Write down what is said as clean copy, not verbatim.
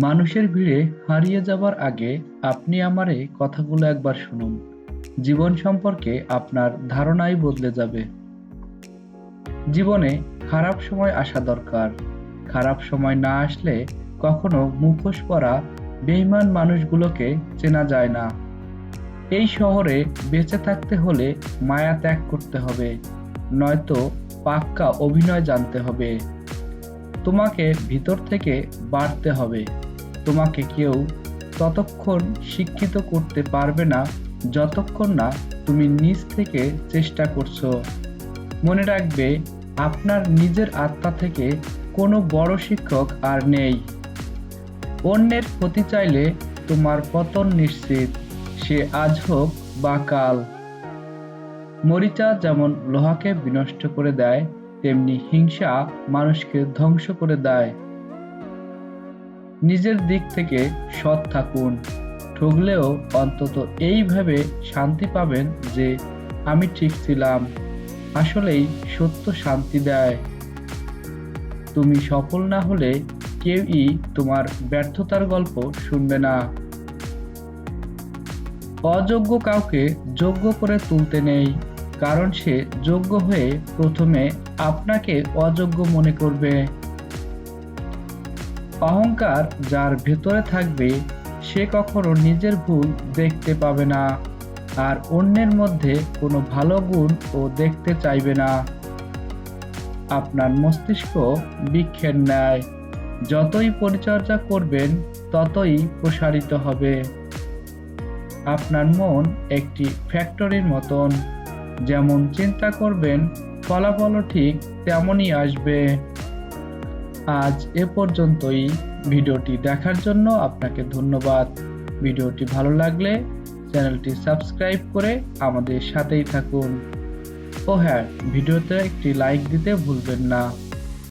মানুষের ভিড়ে হারিয়ে যাবার আগে আপনি আমার এই কথাগুলো একবার শুনুন। জীবন সম্পর্কে আপনার ধারণাই বদলে যাবে। জীবনে খারাপ সময় আসা দরকার। খারাপ সময় না আসলে কখনো মুখোশ পরা বেঈমান মানুষগুলোকে চেনা যায় না। এই শহরে বেঁচে থাকতে হলে মায়া ত্যাগ করতে হবে, নয়তো পাক্কা অভিনয় জানতে হবে। তোমাকে ভিতর থেকে বাড়তে হবে। তোমাকে কেউ ততক্ষণ শিক্ষিত করতে পারবে না যতক্ষণ না তুমি নিজ থেকে চেষ্টা করছো। মনে রাখবে, আপনার নিজের আত্মা থেকে কোনো বড় শিক্ষক আর নেই। অন্যের ক্ষতি চাইলে তোমার পতন নিশ্চিত, সে আজ হোক বা কাল। মরিচা যেমন লোহাকে বিনষ্ট করে দেয়, তেমনি হিংসা মানুষকে ধ্বংস করে দেয়। নিজের দিক থেকে সৎ থাকুন। ঠকলেও অন্তত এই ভেবে শান্তি পাবেন যে আমি ঠিক ছিলাম। আসলেই সত্য শান্তি দেয়। তুমি সফল না হলে কেউই তোমার ব্যর্থতার গল্প শুনবে না। অযোগ্য কাউকে যোগ্য করে তুলতে নেই, কারণ সে যোগ্য হয়ে প্রথমে আপনাকে অযোগ্য মনে করবে। অহংকার যার ভেতরে থাকবে সে কখনো নিজের ভুল দেখতে পাবে না, আর অন্যের মধ্যে কোনো ভালো গুণ ও দেখতে চাইবে না। আপনার মস্তিষ্ক বৃক্ষের ন্যায়, যতই পরিচর্যা করবেন ততই প্রসারিত হবে। আপনার মন একটি ফ্যাক্টরির মতন, যেমন চিন্তা করবেন ফলাফলও ঠিক তেমনই আসবে। আজ এ পর্যন্তই। ভিডিওটি দেখার জন্য আপনাকে ধন্যবাদ। ভিডিওটি ভালো লাগলে চ্যানেলটি সাবস্ক্রাইব করে আমাদের সাথেই থাকুন। ও হ্যাঁ, ভিডিওতে একটি লাইক দিতে ভুলবেন না।